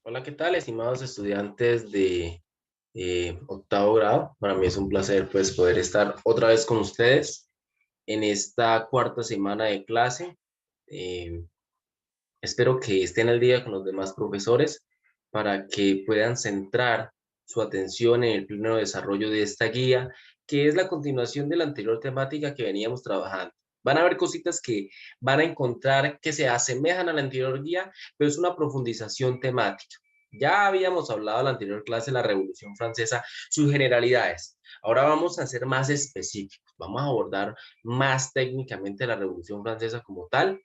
Hola, ¿qué tal, estimados estudiantes de octavo grado? Para mí es un placer pues poder estar otra vez con ustedes en esta cuarta semana de clase. Eh, Espero que estén al día con los demás profesores para que puedan centrar su atención en el pleno desarrollo de esta guía, que es la continuación de la anterior temática que veníamos trabajando. Van a ver cositas que van a encontrar que se asemejan a la anterior guía, pero es una profundización temática. Ya habíamos hablado en la anterior clase de la Revolución Francesa, sus generalidades. Ahora vamos a ser más específicos, vamos a abordar más técnicamente la Revolución Francesa como tal.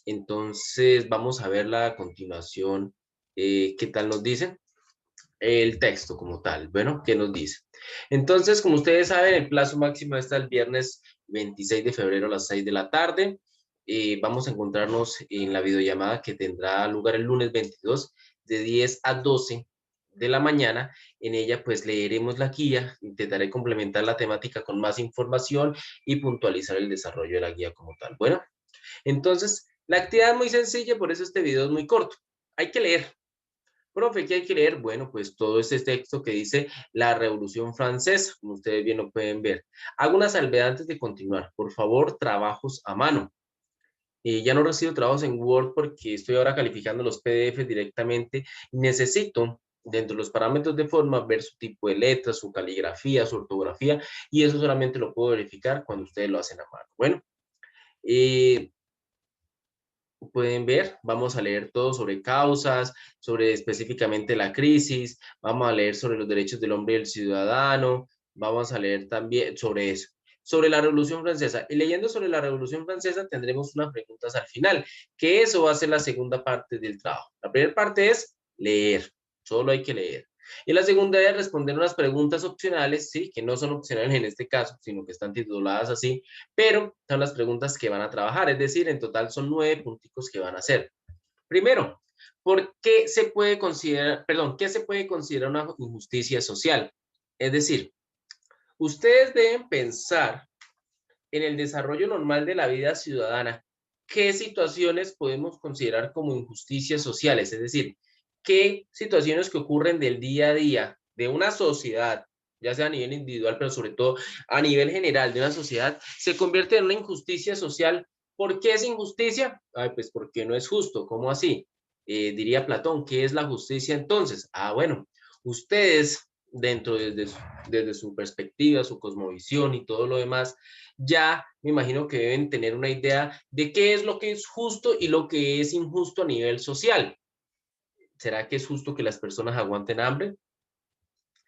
Entonces, vamos a verla a continuación. ¿Qué tal nos dicen? El texto como tal. Bueno, ¿qué nos dice? Entonces, como ustedes saben, el plazo máximo está el viernes 26 de febrero a las 6 de la tarde. Vamos a encontrarnos en la videollamada que tendrá lugar el lunes 22 de 10 a 12 de la mañana. En ella, pues, leeremos la guía, intentaré complementar la temática con más información y puntualizar el desarrollo de la guía como tal. Bueno, entonces, la actividad es muy sencilla, por eso este video es muy corto. Hay que leer. Profe, ¿qué hay que leer? Bueno, pues todo este texto que dice la Revolución Francesa, como ustedes bien lo pueden ver. Hago una salvedad antes de continuar. Por favor, trabajos a mano. Ya no recibo trabajos en Word porque estoy ahora calificando los PDF directamente y necesito, dentro de los parámetros de forma, ver su tipo de letra, su caligrafía, su ortografía, y eso solamente lo puedo verificar cuando ustedes lo hacen a mano. Bueno, eh, pueden ver, vamos a leer todo sobre causas, sobre específicamente la crisis, vamos a leer sobre los derechos del hombre y del ciudadano, vamos a leer también sobre eso, sobre la Revolución Francesa. Y leyendo sobre la Revolución Francesa tendremos unas preguntas al final, que eso va a ser la segunda parte del trabajo. La primera parte es leer, solo hay que leer. Y la segunda es responder unas preguntas opcionales, sí, que no son opcionales en este caso, sino que están tituladas así, pero son las preguntas que van a trabajar, es decir, en total son 9 punticos que van a hacer. Primero, ¿por qué se puede considerar, perdón, qué se puede considerar una injusticia social? Es decir, ustedes deben pensar en el desarrollo normal de la vida ciudadana, qué situaciones podemos considerar como injusticias sociales, es decir, qué situaciones que ocurren del día a día de una sociedad, ya sea a nivel individual, pero sobre todo a nivel general de una sociedad, se convierte en una injusticia social. ¿Por qué es injusticia? Ay, pues porque no es justo. ¿Cómo así? Diría Platón, ¿qué es la justicia entonces? Ah, bueno, ustedes dentro desde su perspectiva, su cosmovisión y todo lo demás, ya me imagino que deben tener una idea de qué es lo que es justo y lo que es injusto a nivel social. ¿Será que es justo que las personas aguanten hambre?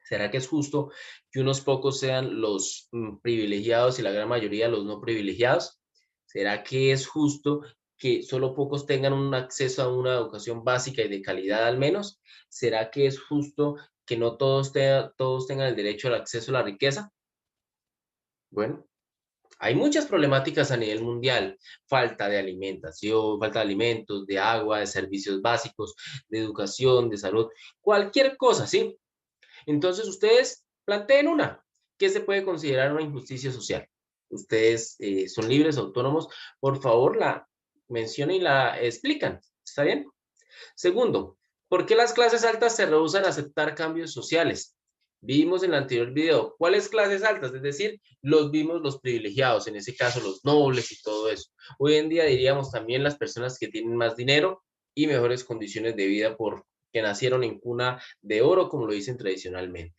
¿Será que es justo que unos pocos sean los privilegiados y la gran mayoría los no privilegiados? ¿Será que es justo que solo pocos tengan un acceso a una educación básica y de calidad al menos? ¿Será que es justo que no todos tengan el derecho al acceso a la riqueza? Bueno, hay muchas problemáticas a nivel mundial, falta de alimentación, falta de alimentos, de agua, de servicios básicos, de educación, de salud, cualquier cosa, ¿sí? Entonces ustedes planteen una. ¿Qué se puede considerar una injusticia social? Ustedes son libres, autónomos, por favor la mencionen y la explican, ¿está bien? Segundo, ¿por qué las clases altas se rehúsan a aceptar cambios sociales? Vimos en el anterior video, ¿cuáles clases altas? Es decir, los vimos los privilegiados, en ese caso los nobles y todo eso. Hoy en día diríamos también las personas que tienen más dinero y mejores condiciones de vida porque nacieron en cuna de oro, como lo dicen tradicionalmente.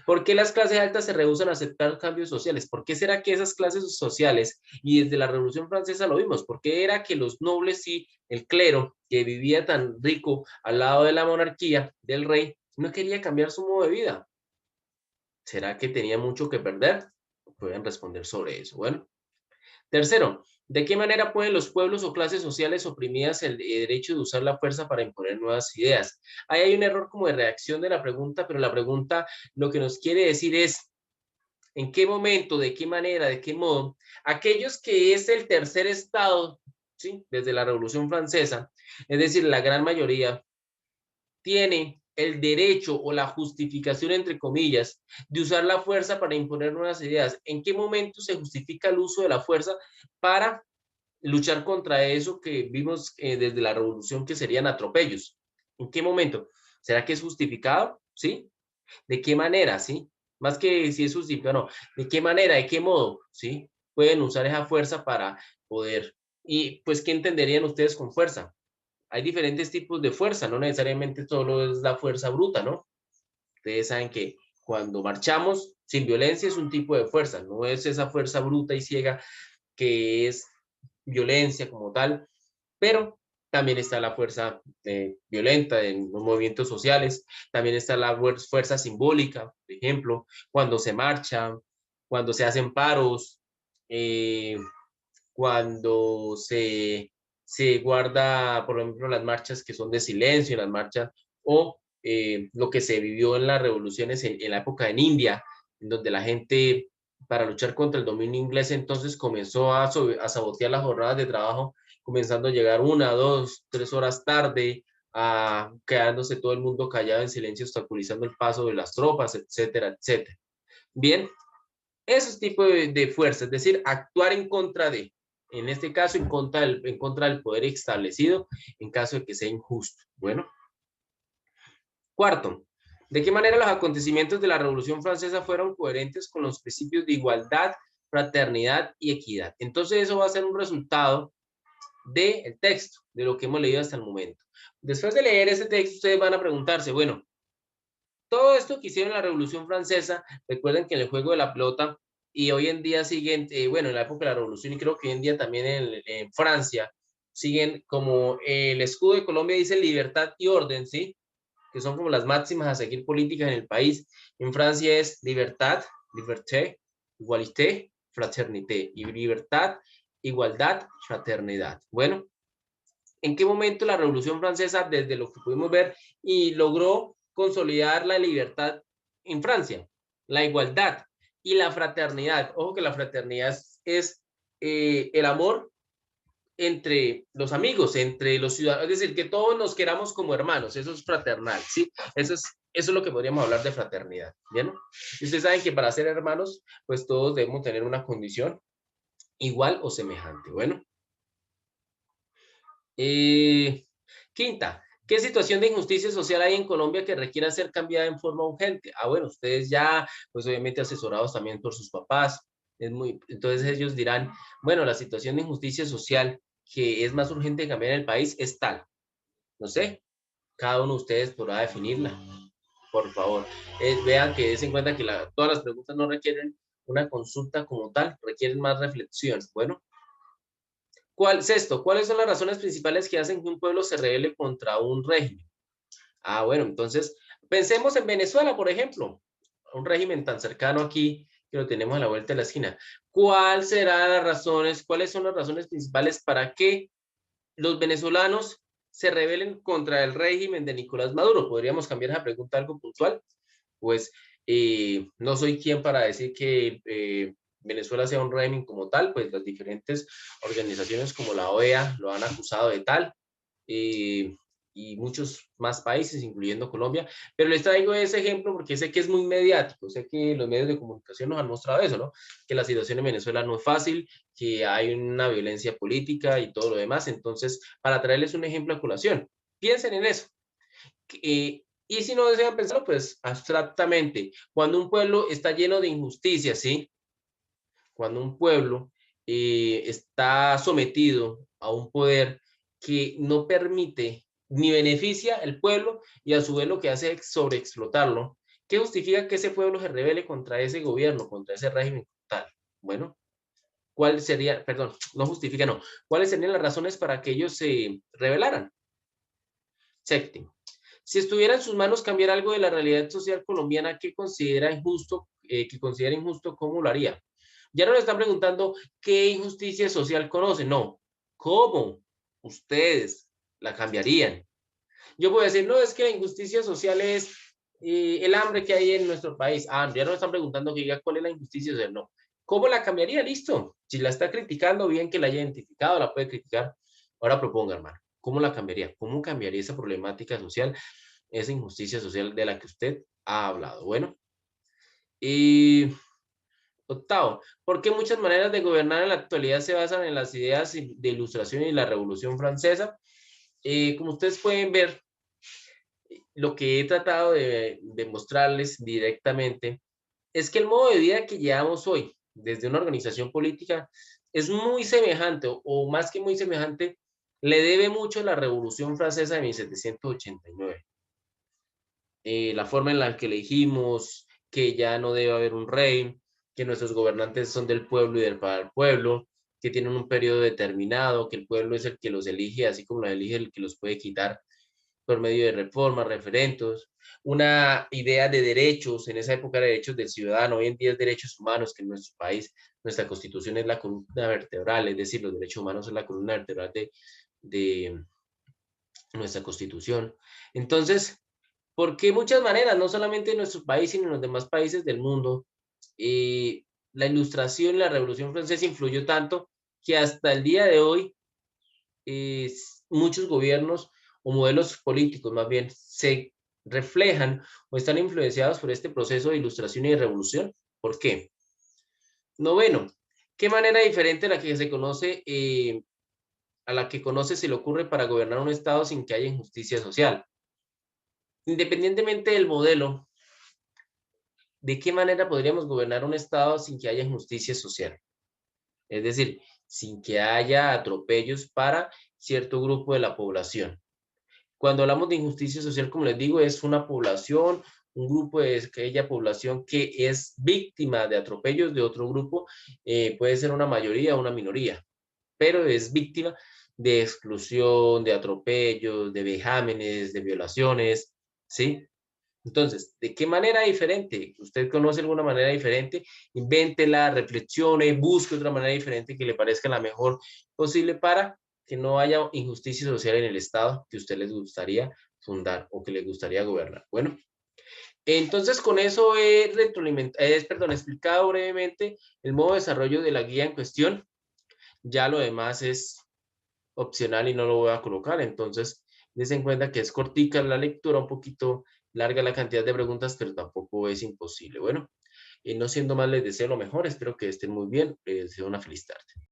¿Por qué las clases altas se rehúsan a aceptar cambios sociales? ¿Por qué será que esas clases sociales, y desde la Revolución Francesa lo vimos, por qué era que los nobles y el clero, que vivía tan rico al lado de la monarquía, del rey, no quería cambiar su modo de vida? ¿Será que tenía mucho que perder? Pueden responder sobre eso. Bueno, tercero, ¿de qué manera pueden los pueblos o clases sociales oprimidas el derecho de usar la fuerza para imponer nuevas ideas? Ahí hay un error como de reacción de la pregunta, pero la pregunta lo que nos quiere decir es, ¿en qué momento, de qué manera, de qué modo, aquellos que es el tercer estado, ¿sí? Desde la Revolución Francesa, es decir, la gran mayoría, tiene el derecho o la justificación, entre comillas, de usar la fuerza para imponer nuevas ideas? ¿En qué momento se justifica el uso de la fuerza para luchar contra eso que vimos desde la revolución, que serían atropellos? ¿En qué momento? ¿Será que es justificado? ¿Sí? ¿De qué manera? ¿Sí? Más que si es justificado, no. ¿De qué manera? ¿De qué modo? ¿Sí? Pueden usar esa fuerza para poder. Y pues, ¿qué entenderían ustedes con fuerza? Hay diferentes tipos de fuerza, no necesariamente solo es la fuerza bruta, ¿no? Ustedes saben que cuando marchamos sin violencia es un tipo de fuerza, no es esa fuerza bruta y ciega que es violencia como tal, pero también está la fuerza violenta en los movimientos sociales, también está la fuerza simbólica, por ejemplo, cuando se marcha, cuando se hacen paros, eh, cuando se guarda, por ejemplo, las marchas que son de silencio, las marchas, o lo que se vivió en las revoluciones en la época en India, en donde la gente, para luchar contra el dominio inglés, entonces comenzó a sabotear las jornadas de trabajo, comenzando a llegar 1, 2, 3 horas tarde, quedándose todo el mundo callado en silencio, obstaculizando el paso de las tropas, etcétera, etcétera. Bien, esos tipos de fuerza, es decir, actuar en contra de, en este caso, en contra del poder establecido, en caso de que sea injusto. Bueno, cuarto, ¿de qué manera los acontecimientos de la Revolución Francesa fueron coherentes con los principios de igualdad, fraternidad y equidad? Entonces, eso va a ser un resultado del texto, de lo que hemos leído hasta el momento. Después de leer ese texto, ustedes van a preguntarse, bueno, todo esto que hicieron en la Revolución Francesa, recuerden que en el juego de la pelota, y hoy en día siguen, bueno, en la época de la Revolución, y creo que hoy en día también en Francia, siguen como el escudo de Colombia dice libertad y orden, ¿sí? Que son como las máximas a seguir políticas en el país. En Francia es libertad, liberté, igualité, fraternité, y libertad, igualdad, fraternidad. Bueno, ¿en qué momento la Revolución Francesa, desde lo que pudimos ver, y logró consolidar la libertad en Francia, la igualdad y la fraternidad? Ojo que la fraternidad es el amor entre los amigos, entre los ciudadanos, es decir, que todos nos queramos como hermanos, eso es fraternal, ¿sí? Eso es lo que podríamos hablar de fraternidad, ¿bien? Y ustedes saben que para ser hermanos, pues todos debemos tener una condición igual o semejante. Bueno, quinta, ¿qué situación de injusticia social hay en Colombia que requiera ser cambiada en forma urgente? Bueno, ustedes ya, pues obviamente asesorados también por sus papás, entonces ellos dirán, bueno, la situación de injusticia social que es más urgente cambiar en el país es tal. No sé, cada uno de ustedes podrá definirla, por favor. Vean que des en cuenta que todas las preguntas no requieren una consulta como tal, requieren más reflexión. Bueno, sexto, ¿cuáles son las razones principales que hacen que un pueblo se rebele contra un régimen? Bueno, entonces pensemos en Venezuela, por ejemplo, un régimen tan cercano aquí que lo tenemos a la vuelta de la esquina. ¿Cuáles son las razones principales para que los venezolanos se rebelen contra el régimen de Nicolás Maduro? Podríamos cambiar esa pregunta a algo puntual. Pues no soy quien para decir que Venezuela sea un régimen como tal, pues las diferentes organizaciones como la OEA lo han acusado de tal, eh, y muchos más países, incluyendo Colombia, pero les traigo ese ejemplo porque sé que es muy mediático, sé que los medios de comunicación nos han mostrado eso, ¿no? Que la situación en Venezuela no es fácil, que hay una violencia política y todo lo demás, entonces, para traerles un ejemplo a colación, piensen en eso. Y si no desean pensarlo, pues abstractamente, cuando un pueblo está lleno de injusticias, ¿sí? Cuando un pueblo está sometido a un poder que no permite ni beneficia al pueblo y a su vez lo que hace es sobreexplotarlo, ¿qué justifica que ese pueblo se rebele contra ese gobierno, contra ese régimen tal? Bueno, ¿cuál sería, perdón, no justifica, no, cuáles serían las razones para que ellos se rebelaran? Séptimo, si estuviera en sus manos cambiar algo de la realidad social colombiana, ¿qué considera injusto, cómo lo haría? Ya no le están preguntando qué injusticia social conoce, no, ¿cómo ustedes la cambiarían? Yo puedo decir, no, es que la injusticia social es el hambre que hay en nuestro país. Ya no le están preguntando que diga cuál es la injusticia social, no. ¿Cómo la cambiaría? Listo. Si la está criticando, bien que la haya identificado, la puede criticar. Ahora proponga, hermano, ¿cómo la cambiaría? ¿Cómo cambiaría esa problemática social, esa injusticia social de la que usted ha hablado? Bueno, y octavo, ¿por qué muchas maneras de gobernar en la actualidad se basan en las ideas de ilustración y la Revolución Francesa? Como ustedes pueden ver, lo que he tratado de mostrarles directamente es que el modo de vida que llevamos hoy desde una organización política es muy semejante, o más que muy semejante, le debe mucho a la Revolución Francesa de 1789. La forma en la que elegimos, que ya no debe haber un rey, que nuestros gobernantes son del pueblo y del para el pueblo, que tienen un periodo determinado, que el pueblo es el que los elige, así como los elige el que los puede quitar por medio de reformas, referendos, una idea de derechos, en esa época era derechos del ciudadano, hoy en día es derechos humanos, que en nuestro país nuestra constitución es la columna vertebral, es decir, los derechos humanos son la columna vertebral de nuestra constitución. Entonces, ¿por qué muchas maneras, no solamente en nuestro país, sino en los demás países del mundo, eh, la ilustración y la revolución francesa influyó tanto que hasta el día de hoy muchos gobiernos o modelos políticos más bien se reflejan o están influenciados por este proceso de ilustración y de revolución? ¿Por qué? Noveno, ¿qué manera diferente a la que se conoce, a la que conoce se le ocurre para gobernar un Estado sin que haya injusticia social? Independientemente del modelo, ¿de qué manera podríamos gobernar un Estado sin que haya injusticia social? Es decir, sin que haya atropellos para cierto grupo de la población. Cuando hablamos de injusticia social, como les digo, es una población, un grupo de aquella población que es víctima de atropellos de otro grupo, puede ser una mayoría o una minoría, pero es víctima de exclusión, de atropellos, de vejámenes, de violaciones, ¿sí? Entonces, ¿de qué manera diferente? ¿Usted conoce alguna manera diferente? Invéntela, reflexione, busque otra manera diferente que le parezca la mejor posible para que no haya injusticia social en el Estado que a usted les gustaría fundar o que les gustaría gobernar. Bueno, entonces con eso explicado brevemente el modo de desarrollo de la guía en cuestión. Ya lo demás es opcional y no lo voy a colocar. Entonces, des en cuenta que es cortica la lectura, un poquito larga la cantidad de preguntas, pero tampoco es imposible. Bueno, no siendo más, les deseo lo mejor. Espero que estén muy bien. Les deseo una feliz tarde.